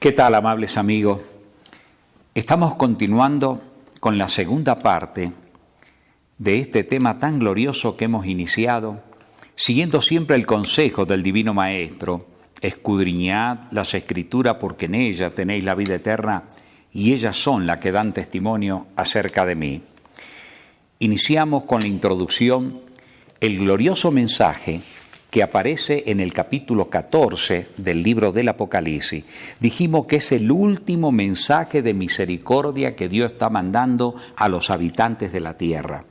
¿Qué tal, amables amigos? Estamos continuando con la segunda parte de este tema tan glorioso que hemos iniciado, siguiendo siempre el consejo del Divino Maestro: escudriñad las Escrituras porque en ellas tenéis la vida eterna y ellas son las que dan testimonio acerca de mí. Iniciamos con la introducción el glorioso mensaje que aparece en el capítulo 14 del libro del Apocalipsis. Dijimos que es el último mensaje de misericordia que Dios está mandando a los habitantes de la tierra.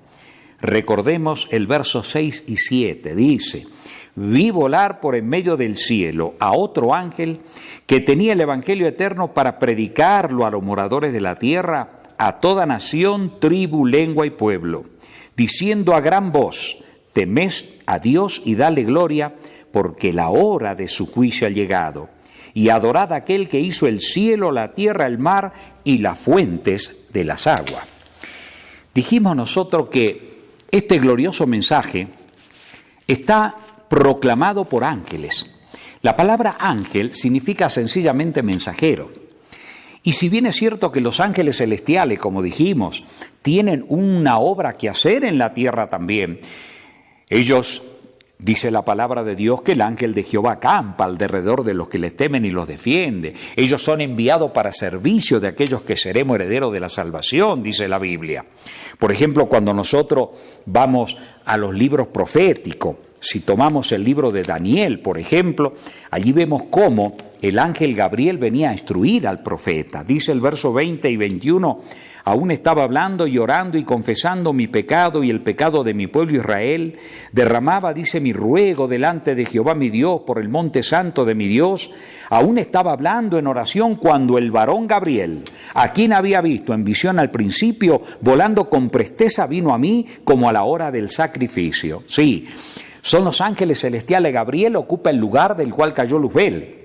Recordemos el verso 6 y 7, dice: vi volar por en medio del cielo a otro ángel que tenía el evangelio eterno para predicarlo a los moradores de la tierra, a toda nación, tribu, lengua y pueblo, diciendo a gran voz: temed a Dios y dale gloria, porque la hora de su juicio ha llegado. Y adorad a aquel que hizo el cielo, la tierra, el mar y las fuentes de las aguas. Dijimos nosotros que este glorioso mensaje está proclamado por ángeles. La palabra ángel significa sencillamente mensajero. Y si bien es cierto que los ángeles celestiales, como dijimos, tienen una obra que hacer en la tierra también, ellos, dice la palabra de Dios, que el ángel de Jehová acampa alrededor de los que les temen y los defiende. Ellos son enviados para servicio de aquellos que seremos herederos de la salvación, dice la Biblia. Por ejemplo, cuando nosotros vamos a los libros proféticos, si tomamos el libro de Daniel, por ejemplo, allí vemos cómo el ángel Gabriel venía a instruir al profeta. Dice el verso 20 y 21, aún estaba hablando y orando y confesando mi pecado y el pecado de mi pueblo Israel. Derramaba, dice, mi ruego delante de Jehová mi Dios por el monte santo de mi Dios. Aún estaba hablando en oración cuando el varón Gabriel, a quien había visto en visión al principio, volando con presteza, vino a mí como a la hora del sacrificio. Sí, son los ángeles celestiales. Gabriel ocupa el lugar del cual cayó Luzbel.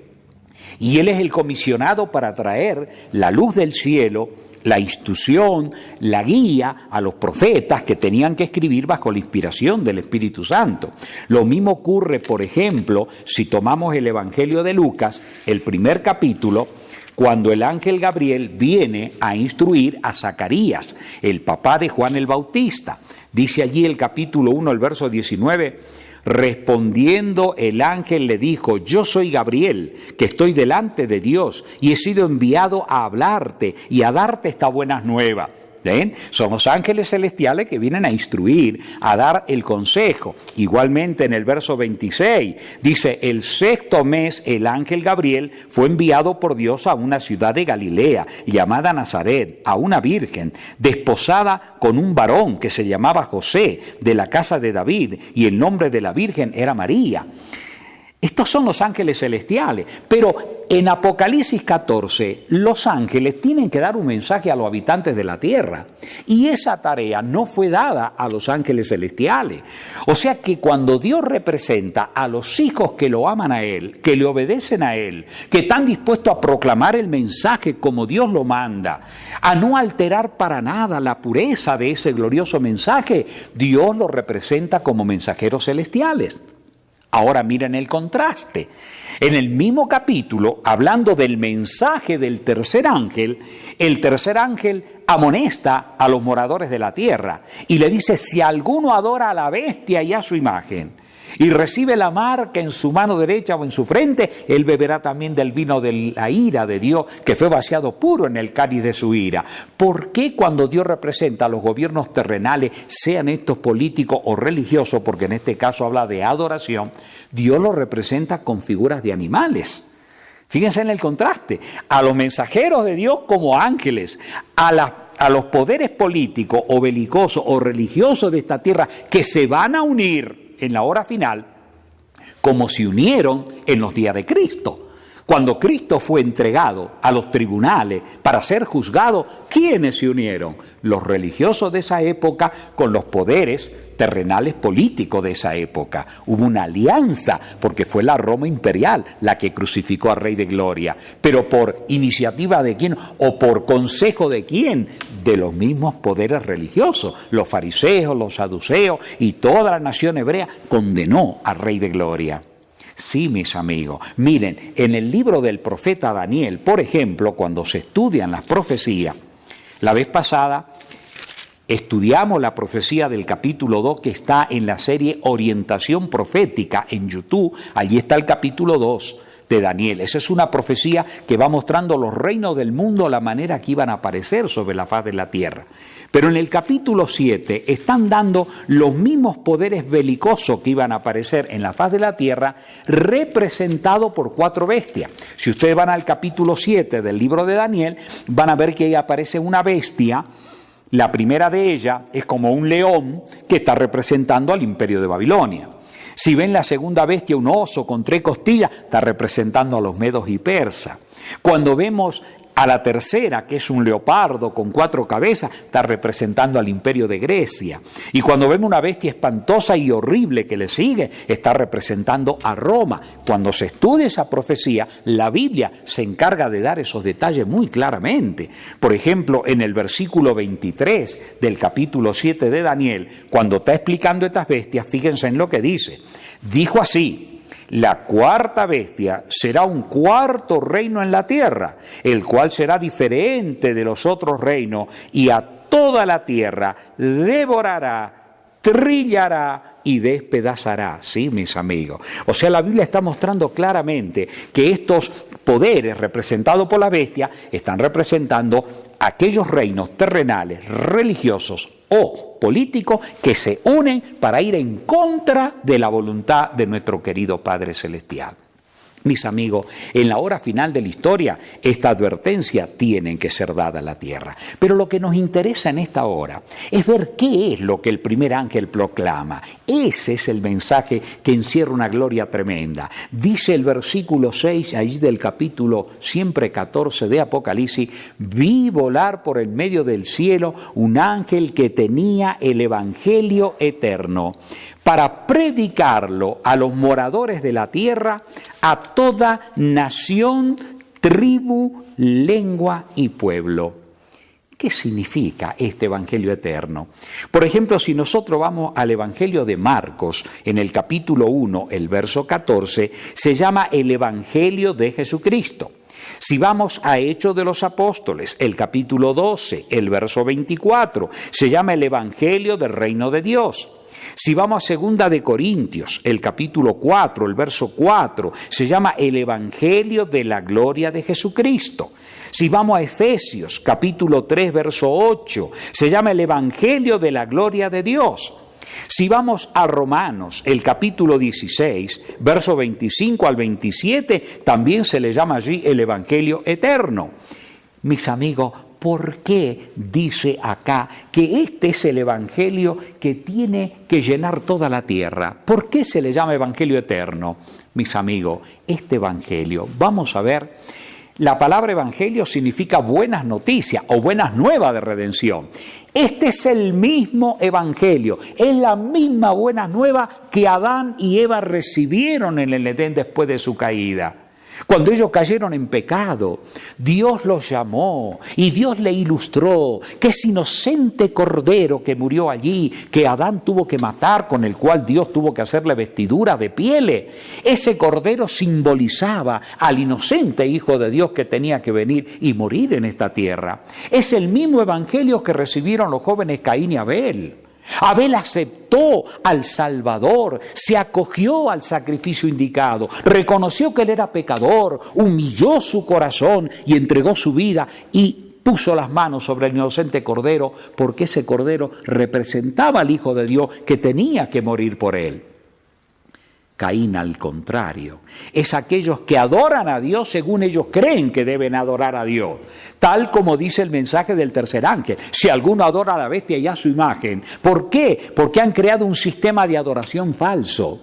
Y él es el comisionado para traer la luz del cielo, la instrucción, la guía a los profetas que tenían que escribir bajo la inspiración del Espíritu Santo. Lo mismo ocurre, por ejemplo, si tomamos el Evangelio de Lucas, el primer capítulo, cuando el ángel Gabriel viene a instruir a Zacarías, el papá de Juan el Bautista. Dice allí el capítulo 1, el verso 19, respondiendo el ángel le dijo: yo soy Gabriel, que estoy delante de Dios y he sido enviado a hablarte y a darte estas buenas nuevas. ¿Ven? Son los ángeles celestiales que vienen a instruir, a dar el consejo. Igualmente en el verso 26 dice: el sexto mes el ángel Gabriel fue enviado por Dios a una ciudad de Galilea llamada Nazaret, a una virgen desposada con un varón que se llamaba José, de la casa de David, y el nombre de la virgen era María. Estos son los ángeles celestiales, pero en Apocalipsis 14 los ángeles tienen que dar un mensaje a los habitantes de la tierra y esa tarea no fue dada a los ángeles celestiales. O sea que cuando Dios representa a los hijos que lo aman a Él, que le obedecen a Él, que están dispuestos a proclamar el mensaje como Dios lo manda, a no alterar para nada la pureza de ese glorioso mensaje, Dios lo representa como mensajeros celestiales. Ahora miren el contraste. En el mismo capítulo, hablando del mensaje del tercer ángel, el tercer ángel amonesta a los moradores de la tierra y le dice: si alguno adora a la bestia y a su imagen y recibe la marca en su mano derecha o en su frente, él beberá también del vino de la ira de Dios, que fue vaciado puro en el cáliz de su ira. ¿Por qué cuando Dios representa a los gobiernos terrenales, sean estos políticos o religiosos, porque en este caso habla de adoración, Dios los representa con figuras de animales? Fíjense en el contraste, a los mensajeros de Dios como ángeles, a los poderes políticos o belicosos o religiosos de esta tierra que se van a unir en la hora final, como se unieron en los días de Cristo. Cuando Cristo fue entregado a los tribunales para ser juzgado, ¿quiénes se unieron? Los religiosos de esa época con los poderes terrenales políticos de esa época. Hubo una alianza porque fue la Roma imperial la que crucificó al Rey de Gloria. Pero ¿por iniciativa de quién o por consejo de quién? De los mismos poderes religiosos. Los fariseos, los saduceos y toda la nación hebrea condenó al Rey de Gloria. Sí, mis amigos. Miren, en el libro del profeta Daniel, por ejemplo, cuando se estudian las profecías, la vez pasada estudiamos la profecía del capítulo 2 que está en la serie Orientación Profética en YouTube. Allí está el capítulo 2 de Daniel. Esa es una profecía que va mostrando los reinos del mundo, la manera que iban a aparecer sobre la faz de la tierra. Pero en el capítulo 7 están dando los mismos poderes belicosos que iban a aparecer en la faz de la tierra, representados por 4 bestias. Si ustedes van al capítulo 7 del libro de Daniel, van a ver que ahí aparece una bestia. La primera de ellas es como un león que está representando al imperio de Babilonia. Si ven la segunda bestia, un oso con 3 costillas, está representando a los medos y persas. Cuando vemos a la tercera, que es un leopardo con 4 cabezas, está representando al imperio de Grecia. Y cuando vemos una bestia espantosa y horrible que le sigue, está representando a Roma. Cuando se estudia esa profecía, la Biblia se encarga de dar esos detalles muy claramente. Por ejemplo, en el versículo 23 del capítulo 7 de Daniel, cuando está explicando estas bestias, fíjense en lo que dice. Dijo así: la cuarta bestia será un cuarto reino en la tierra, el cual será diferente de los otros reinos, y a toda la tierra devorará, trillará y despedazará. Sí, mis amigos. O sea, la Biblia está mostrando claramente que estos poderes representados por la bestia están representando aquellos reinos terrenales, religiosos o políticos que se unen para ir en contra de la voluntad de nuestro querido Padre Celestial. Mis amigos, en la hora final de la historia, esta advertencia tiene que ser dada a la tierra. Pero lo que nos interesa en esta hora es ver qué es lo que el primer ángel proclama. Ese es el mensaje que encierra una gloria tremenda. Dice el versículo 6, allí del capítulo siempre 14 de Apocalipsis: vi volar por el medio del cielo un ángel que tenía el evangelio eterno, para predicarlo a los moradores de la tierra, a toda nación, tribu, lengua y pueblo. ¿Qué significa este evangelio eterno? Por ejemplo, si nosotros vamos al evangelio de Marcos, en el capítulo 1, el verso 14, se llama el evangelio de Jesucristo. Si vamos a Hechos de los Apóstoles, el capítulo 12, el verso 24, se llama el evangelio del reino de Dios. Si vamos a 2 de Corintios, el capítulo 4, el verso 4, se llama el evangelio de la gloria de Jesucristo. Si vamos a Efesios, capítulo 3, verso 8, se llama el evangelio de la gloria de Dios. Si vamos a Romanos, el capítulo 16, verso 25 al 27, también se le llama allí el evangelio eterno. Mis amigos, ¿por qué dice acá que este es el evangelio que tiene que llenar toda la tierra? ¿Por qué se le llama evangelio eterno? Mis amigos, este evangelio, vamos a ver, la palabra evangelio significa buenas noticias o buenas nuevas de redención. Este es el mismo evangelio, es la misma buena nueva que Adán y Eva recibieron en el Edén después de su caída. Cuando ellos cayeron en pecado, Dios los llamó y Dios le ilustró que ese inocente cordero que murió allí, que Adán tuvo que matar, con el cual Dios tuvo que hacerle vestidura de pieles, ese cordero simbolizaba al inocente Hijo de Dios que tenía que venir y morir en esta tierra. Es el mismo evangelio que recibieron los jóvenes Caín y Abel. Abel aceptó al Salvador, se acogió al sacrificio indicado, reconoció que él era pecador, humilló su corazón y entregó su vida y puso las manos sobre el inocente cordero, porque ese cordero representaba al Hijo de Dios que tenía que morir por él. Caín, al contrario, es aquellos que adoran a Dios según ellos creen que deben adorar a Dios, tal como dice el mensaje del tercer ángel: si alguno adora a la bestia y a su imagen. ¿Por qué? Porque han creado un sistema de adoración falso.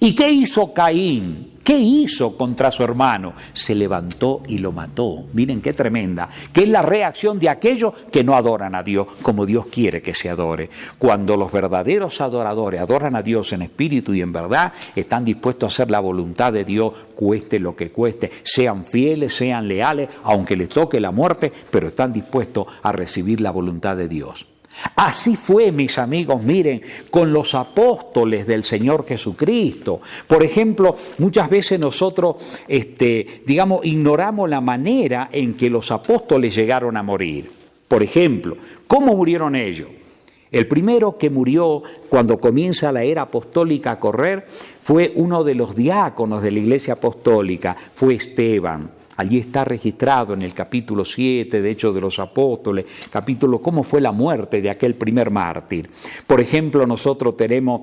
¿Y qué hizo Caín? ¿Qué hizo contra su hermano? Se levantó y lo mató. Miren qué tremenda, que es la reacción de aquellos que no adoran a Dios como Dios quiere que se adore. Cuando los verdaderos adoradores adoran a Dios en espíritu y en verdad, están dispuestos a hacer la voluntad de Dios, cueste lo que cueste, sean fieles, sean leales, aunque les toque la muerte, pero están dispuestos a recibir la voluntad de Dios. Así fue, mis amigos, miren, con los apóstoles del Señor Jesucristo. Por ejemplo, muchas veces nosotros, ignoramos la manera en que los apóstoles llegaron a morir. Por ejemplo, ¿cómo murieron ellos? El primero que murió cuando comienza la era apostólica a correr fue uno de los diáconos de la Iglesia Apostólica, fue Esteban. Allí está registrado en el capítulo 7 de Hechos de los Apóstoles, capítulo cómo fue la muerte de aquel primer mártir. Por ejemplo, nosotros tenemos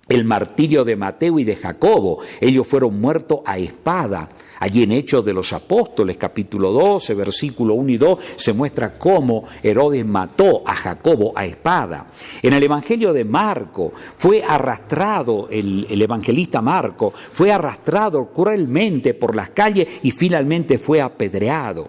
el martirio de Mateo y de Jacobo. Ellos fueron muertos a espada. Allí en Hechos de los Apóstoles, capítulo 12, versículo 1 y 2, se muestra cómo Herodes mató a Jacobo a espada. En el Evangelio de Marco fue arrastrado, el evangelista Marco, fue arrastrado cruelmente por las calles y finalmente fue apedreado.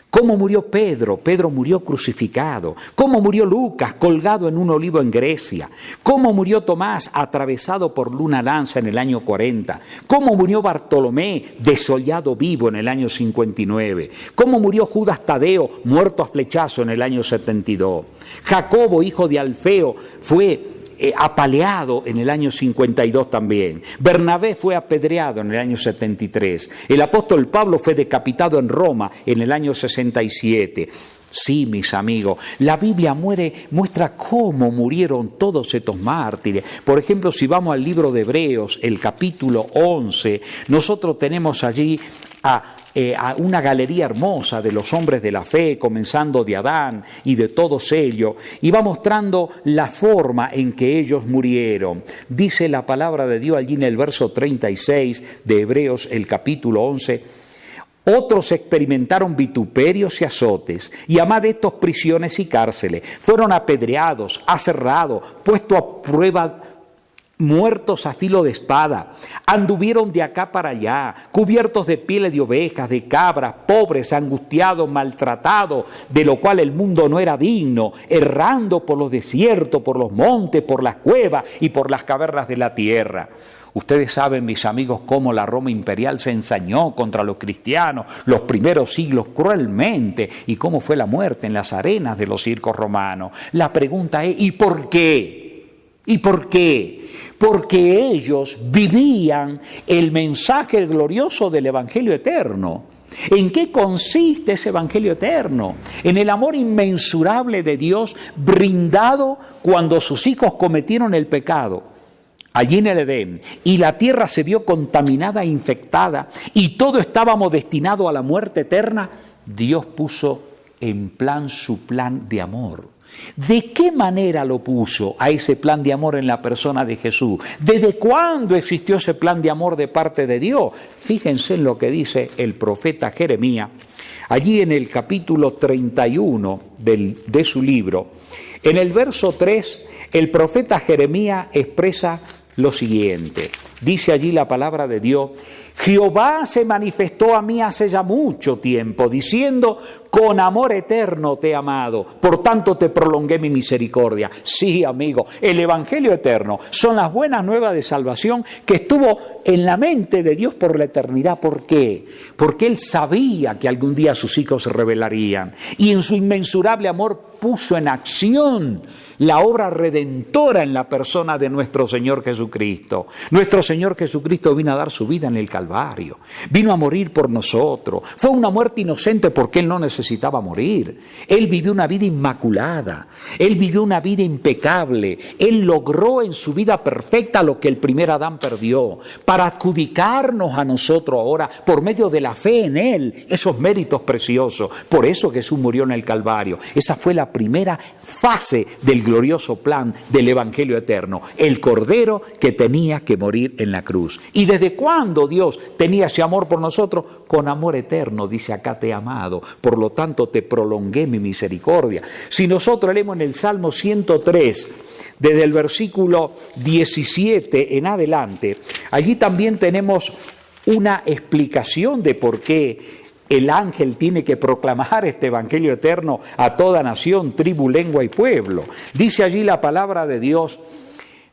¿Cómo murió Pedro? Pedro murió crucificado. ¿Cómo murió Lucas? Colgado en un olivo en Grecia. ¿Cómo murió Tomás? Atravesado por una lanza en el año 40. ¿Cómo murió Bartolomé? Desollado vivo en el año 59. ¿Cómo murió Judas Tadeo? Muerto a flechazo en el año 72. Jacobo, hijo de Alfeo, fue apaleado en el año 52 también. Bernabé fue apedreado en el año 73. El apóstol Pablo fue decapitado en Roma en el año 67. Sí, mis amigos, la Biblia muestra cómo murieron todos estos mártires. Por ejemplo, si vamos al libro de Hebreos, el capítulo 11, nosotros tenemos allí a una galería hermosa de los hombres de la fe, comenzando de Adán y de todos ellos, y va mostrando la forma en que ellos murieron. Dice la palabra de Dios allí en el verso 36 de Hebreos, el capítulo 11, otros experimentaron vituperios y azotes, y a más de estos prisiones y cárceles, fueron apedreados, aserrados, puestos a prueba, muertos a filo de espada, anduvieron de acá para allá, cubiertos de pieles de ovejas, de cabras, pobres, angustiados, maltratados, de lo cual el mundo no era digno, errando por los desiertos, por los montes, por las cuevas y por las cavernas de la tierra. Ustedes saben, mis amigos, cómo la Roma imperial se ensañó contra los cristianos los primeros siglos cruelmente y cómo fue la muerte en las arenas de los circos romanos. La pregunta es, ¿y por qué? ¿Y por qué? Porque ellos vivían el mensaje glorioso del Evangelio eterno. ¿En qué consiste ese Evangelio eterno? En el amor inmensurable de Dios brindado cuando sus hijos cometieron el pecado, allí en el Edén, y la tierra se vio contaminada e infectada, y todos estábamos destinados a la muerte eterna. Dios puso en plan su plan de amor. ¿De qué manera lo puso a ese plan de amor en la persona de Jesús? ¿Desde cuándo existió ese plan de amor de parte de Dios? Fíjense en lo que dice el profeta Jeremías, allí en el capítulo 31 de su libro. En el verso 3, el profeta Jeremías expresa lo siguiente. Dice allí la palabra de Dios: Jehová se manifestó a mí hace ya mucho tiempo, diciendo, con amor eterno te he amado, por tanto te prolongué mi misericordia. Sí, amigo, el Evangelio eterno son las buenas nuevas de salvación que estuvo en la mente de Dios por la eternidad. ¿Por qué? Porque Él sabía que algún día sus hijos se rebelarían y en su inmensurable amor puso en acción la obra redentora en la persona de nuestro Señor Jesucristo. Nuestro Señor Jesucristo vino a dar su vida en el Calvario, vino a morir por nosotros. Fue una muerte inocente porque Él no necesitaba morir. Él vivió una vida inmaculada, Él vivió una vida impecable. Él logró en su vida perfecta lo que el primer Adán perdió, para adjudicarnos a nosotros ahora, por medio de la fe en Él, esos méritos preciosos. Por eso Jesús murió en el Calvario. Esa fue la primera fase del glorioso plan del Evangelio eterno, el Cordero que tenía que morir en la cruz. ¿Y desde cuándo Dios tenía ese amor por nosotros? Con amor eterno, dice acá, te he amado, por lo tanto te prolongué mi misericordia. Si nosotros leemos en el Salmo 103, desde el versículo 17 en adelante, allí también tenemos una explicación de por qué el ángel tiene que proclamar este Evangelio eterno a toda nación, tribu, lengua y pueblo. Dice allí la palabra de Dios: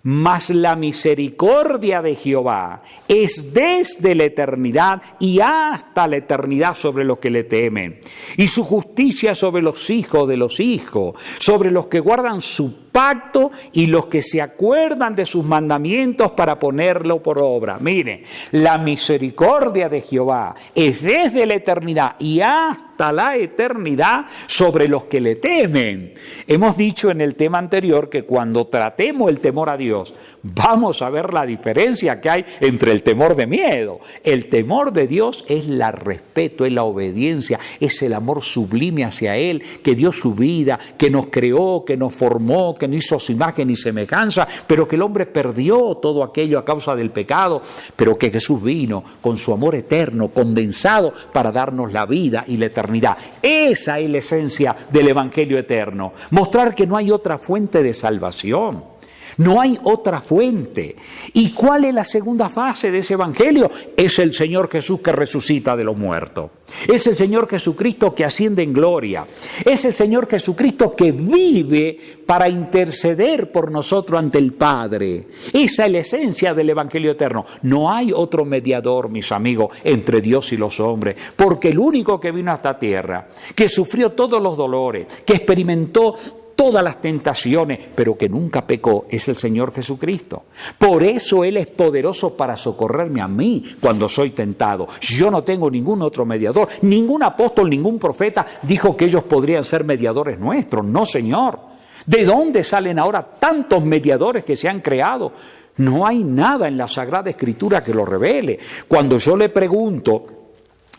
Mas la misericordia de Jehová es desde la eternidad y hasta la eternidad sobre los que le temen. Y su justicia sobre los hijos de los hijos, sobre los que guardan su pacto y los que se acuerdan de sus mandamientos para ponerlo por obra. Mire, la misericordia de Jehová es desde la eternidad y hasta la eternidad sobre los que le temen. Hemos dicho en el tema anterior que cuando tratemos el temor a Dios, vamos a ver la diferencia que hay entre el temor de miedo. El temor de Dios es el respeto, es la obediencia, es el amor sublime hacia Él, que dio su vida, que nos creó, que nos formó, que no hizo su imagen y semejanza, pero que el hombre perdió todo aquello a causa del pecado, pero que Jesús vino con su amor eterno, condensado, para darnos la vida y la eternidad. Esa es la esencia del Evangelio eterno, mostrar que no hay otra fuente de salvación. No hay otra fuente. ¿Y cuál es la segunda fase de ese evangelio? Es el Señor Jesús que resucita de los muertos. Es el Señor Jesucristo que asciende en gloria. Es el Señor Jesucristo que vive para interceder por nosotros ante el Padre. Esa es la esencia del evangelio eterno. No hay otro mediador, mis amigos, entre Dios y los hombres, porque el único que vino a esta tierra, que sufrió todos los dolores, que experimentó todas las tentaciones, pero que nunca pecó, es el Señor Jesucristo. Por eso Él es poderoso para socorrerme a mí cuando soy tentado. Yo no tengo ningún otro mediador, ningún apóstol, ningún profeta dijo que ellos podrían ser mediadores nuestros. No, Señor. ¿De dónde salen ahora tantos mediadores que se han creado? No hay nada en la Sagrada Escritura que lo revele. Cuando yo le pregunto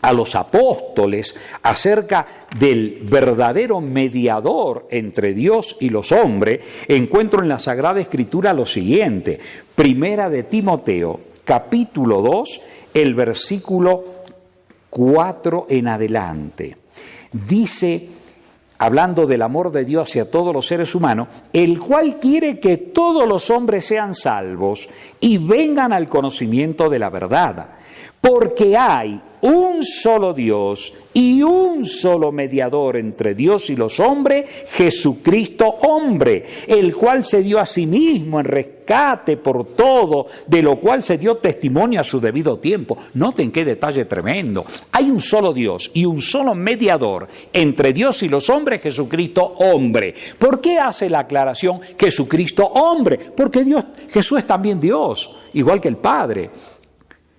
a los apóstoles acerca del verdadero mediador entre Dios y los hombres, encuentro en la Sagrada Escritura lo siguiente. Primera de Timoteo, capítulo 2, el versículo 4 en adelante. Dice, hablando del amor de Dios hacia todos los seres humanos, el cual quiere que todos los hombres sean salvos y vengan al conocimiento de la verdad. Porque hay un solo Dios y un solo mediador entre Dios y los hombres, Jesucristo hombre, el cual se dio a sí mismo en rescate por todo, de lo cual se dio testimonio a su debido tiempo. Noten qué detalle tremendo. Hay un solo Dios y un solo mediador entre Dios y los hombres, Jesucristo hombre. ¿Por qué hace la aclaración Jesucristo hombre? Porque Jesús es también Dios, igual que el Padre,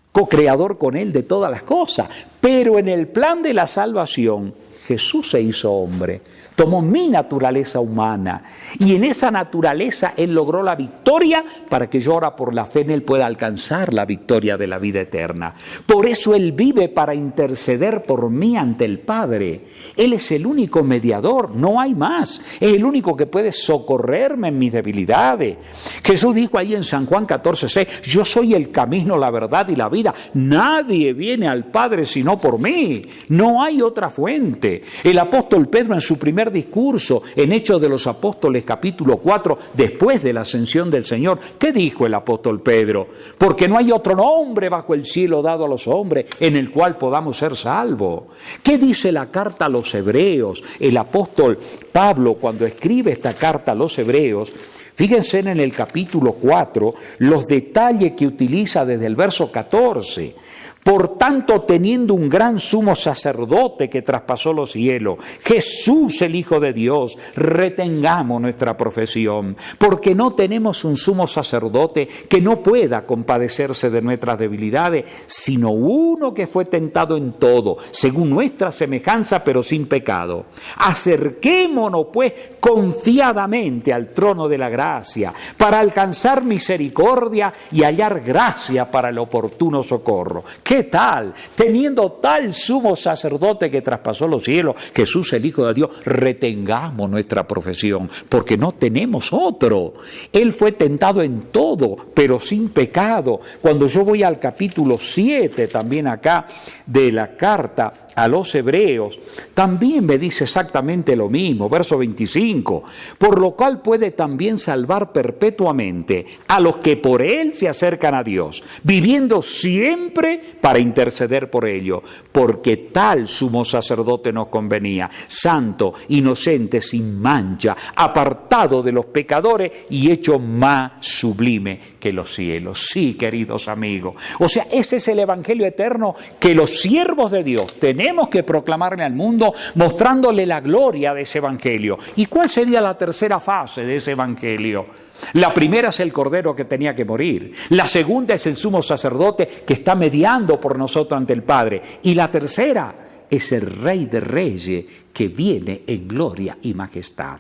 co-creador con Él de todas las cosas. Pero en el plan de la salvación, Jesús se hizo hombre, tomó mi naturaleza humana y en esa naturaleza Él logró la victoria para que yo ahora por la fe en Él pueda alcanzar la victoria de la vida eterna. Por eso Él vive para interceder por mí ante el Padre. Él es el único mediador, no hay más. Es el único que puede socorrerme en mis debilidades. Jesús dijo ahí en San Juan 14:6, yo soy el camino, la verdad y la vida. Nadie viene al Padre sino por mí. No hay otra fuente. El apóstol Pedro en su primer discurso en Hechos de los Apóstoles capítulo 4, después de la ascensión del Señor, ¿qué dijo el apóstol Pedro? Porque no hay otro nombre bajo el cielo dado a los hombres en el cual podamos ser salvos. ¿Qué dice la carta a los Hebreos? El apóstol Pablo, cuando escribe esta carta a los Hebreos, fíjense en el capítulo 4 los detalles que utiliza desde el verso 14. Por tanto, teniendo un gran sumo sacerdote que traspasó los cielos, Jesús el Hijo de Dios, retengamos nuestra profesión, porque no tenemos un sumo sacerdote que no pueda compadecerse de nuestras debilidades, sino uno que fue tentado en todo, según nuestra semejanza, pero sin pecado. Acerquémonos, pues, confiadamente al trono de la gracia, para alcanzar misericordia y hallar gracia para el oportuno socorro. ¿Qué tal? Teniendo tal sumo sacerdote que traspasó los cielos, Jesús el Hijo de Dios, retengamos nuestra profesión, porque no tenemos otro. Él fue tentado en todo, pero sin pecado. Cuando yo voy al capítulo 7, también acá, de la carta a los Hebreos, también me dice exactamente lo mismo, verso 25, por lo cual puede también salvar perpetuamente a los que por Él se acercan a Dios, viviendo siempre para interceder por ellos, porque tal sumo sacerdote nos convenía, santo, inocente, sin mancha, apartado de los pecadores y hecho más sublime que los cielos. Sí, queridos amigos. O sea, ese es el evangelio eterno que los siervos de Dios tenemos que proclamarle al mundo, mostrándole la gloria de ese evangelio. ¿Y cuál sería la tercera fase de ese evangelio? La primera es el Cordero que tenía que morir. La segunda es el sumo sacerdote que está mediando por nosotros ante el Padre. Y la tercera es el Rey de Reyes que viene en gloria y majestad.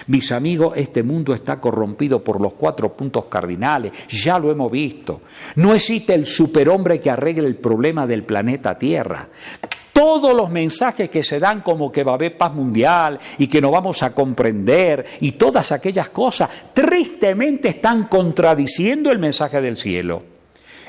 Mis amigos, este mundo está corrompido por los 4 puntos cardinales, ya lo hemos visto. No existe el superhombre que arregle el problema del planeta Tierra. Todos los mensajes que se dan como que va a haber paz mundial y que nos vamos a comprender y todas aquellas cosas, tristemente están contradiciendo el mensaje del cielo.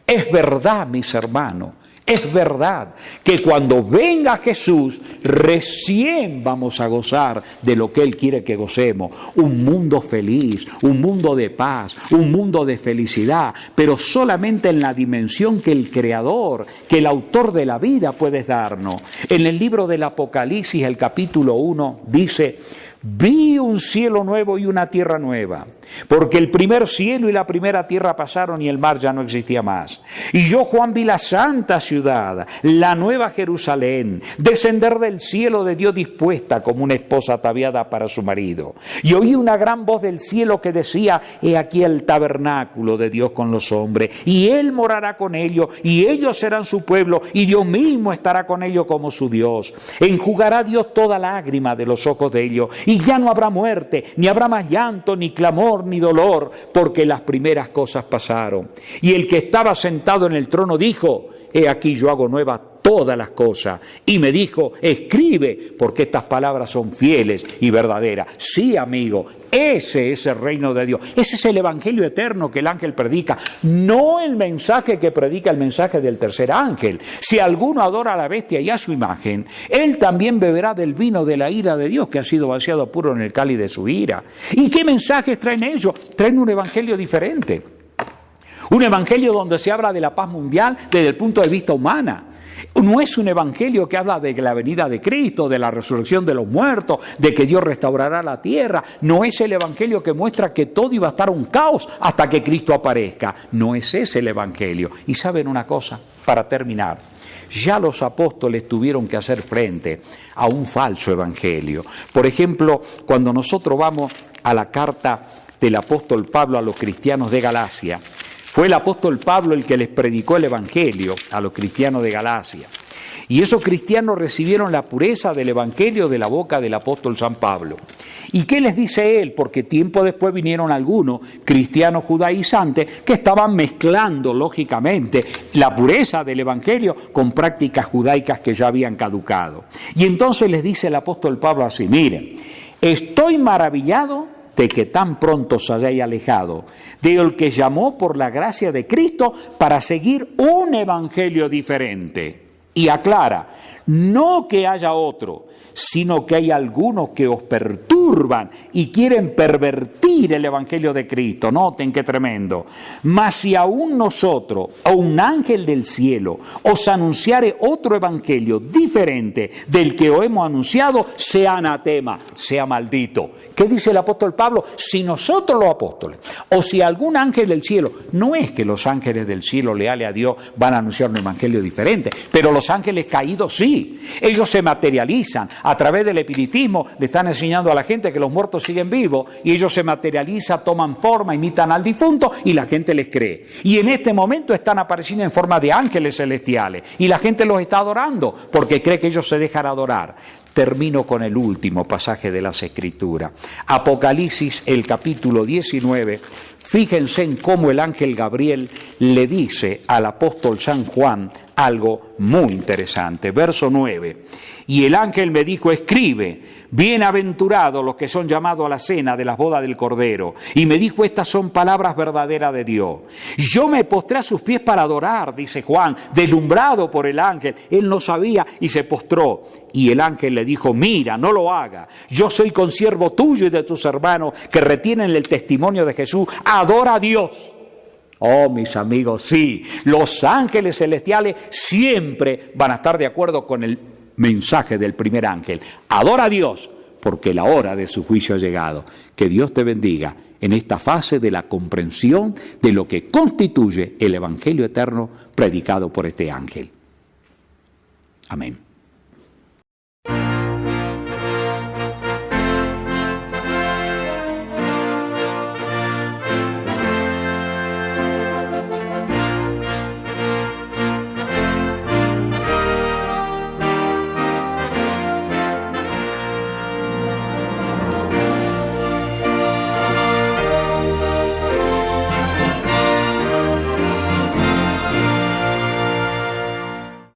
Es verdad, mis hermanos. Es verdad que cuando venga Jesús, recién vamos a gozar de lo que Él quiere que gocemos. Un mundo feliz, un mundo de paz, un mundo de felicidad, pero solamente en la dimensión que el Creador, que el autor de la vida puede darnos. En el libro del Apocalipsis, el capítulo 1, dice: vi un cielo nuevo y una tierra nueva, porque el primer cielo y la primera tierra pasaron y el mar ya no existía más. Y yo, Juan, vi la santa ciudad, la nueva Jerusalén, descender del cielo de Dios dispuesta como una esposa ataviada para su marido. Y oí una gran voz del cielo que decía: he aquí el tabernáculo de Dios con los hombres, y Él morará con ellos, y ellos serán su pueblo, y Dios mismo estará con ellos como su Dios. Enjugará Dios toda lágrima de los ojos de ellos, y ya no habrá muerte, ni habrá más llanto, ni clamor, ni dolor, porque las primeras cosas pasaron. Y el que estaba sentado en el trono dijo: he aquí yo hago nuevas todas las cosas. Y me dijo: escribe, porque estas palabras son fieles y verdaderas. Sí, amigo, ese es el reino de Dios. Ese es el evangelio eterno que el ángel predica, no el mensaje que predica el mensaje del tercer ángel. Si alguno adora a la bestia y a su imagen, él también beberá del vino de la ira de Dios, que ha sido vaciado puro en el cáliz de su ira. ¿Y qué mensajes traen ellos? Traen un evangelio diferente. Un evangelio donde se habla de la paz mundial desde el punto de vista humana. No es un evangelio que habla de la venida de Cristo, de la resurrección de los muertos, de que Dios restaurará la tierra. No es el evangelio que muestra que todo iba a estar un caos hasta que Cristo aparezca. No es ese el evangelio. Y ¿saben una cosa? Para terminar, ya los apóstoles tuvieron que hacer frente a un falso evangelio. Por ejemplo, cuando nosotros vamos a la carta del apóstol Pablo a los cristianos de Galacia, fue el apóstol Pablo el que les predicó el evangelio a los cristianos de Galacia. Y esos cristianos recibieron la pureza del evangelio de la boca del apóstol San Pablo. ¿Y qué les dice él? Porque tiempo después vinieron algunos cristianos judaizantes que estaban mezclando, lógicamente, la pureza del evangelio con prácticas judaicas que ya habían caducado. Y entonces les dice el apóstol Pablo así: miren, estoy maravillado de que tan pronto os hayáis alejado del que llamó por la gracia de Cristo para seguir un evangelio diferente. Y aclara, no que haya otro, sino que hay algunos que os perturban y quieren pervertir el evangelio de Cristo. Noten qué tremendo. Mas si aún nosotros o un ángel del cielo os anunciare otro evangelio diferente del que os hemos anunciado, sea anatema, sea maldito. ¿Qué dice el apóstol Pablo? Si nosotros los apóstoles, o si algún ángel del cielo, no es que los ángeles del cielo leales a Dios van a anunciar un evangelio diferente, pero los ángeles caídos sí, ellos se materializan. A través del espiritismo le están enseñando a la gente que los muertos siguen vivos y ellos se materializan, toman forma, imitan al difunto y la gente les cree. Y en este momento están apareciendo en forma de ángeles celestiales y la gente los está adorando porque cree que ellos se dejan adorar. Termino con el último pasaje de las Escrituras. Apocalipsis, el capítulo 19. Fíjense en cómo el ángel Gabriel le dice al apóstol San Juan algo muy interesante. Verso 9. Y el ángel me dijo: escribe, bienaventurados los que son llamados a la cena de las bodas del Cordero. Y me dijo: estas son palabras verdaderas de Dios. Yo me postré a sus pies para adorar, dice Juan, deslumbrado por el ángel. Él no sabía y se postró. Y el ángel le dijo: mira, no lo haga. Yo soy consiervo tuyo y de tus hermanos que retienen el testimonio de Jesús. Adora a Dios. Oh, mis amigos, sí, los ángeles celestiales siempre van a estar de acuerdo con el mensaje del primer ángel. Adora a Dios, porque la hora de su juicio ha llegado. Que Dios te bendiga en esta fase de la comprensión de lo que constituye el Evangelio eterno predicado por este ángel. Amén.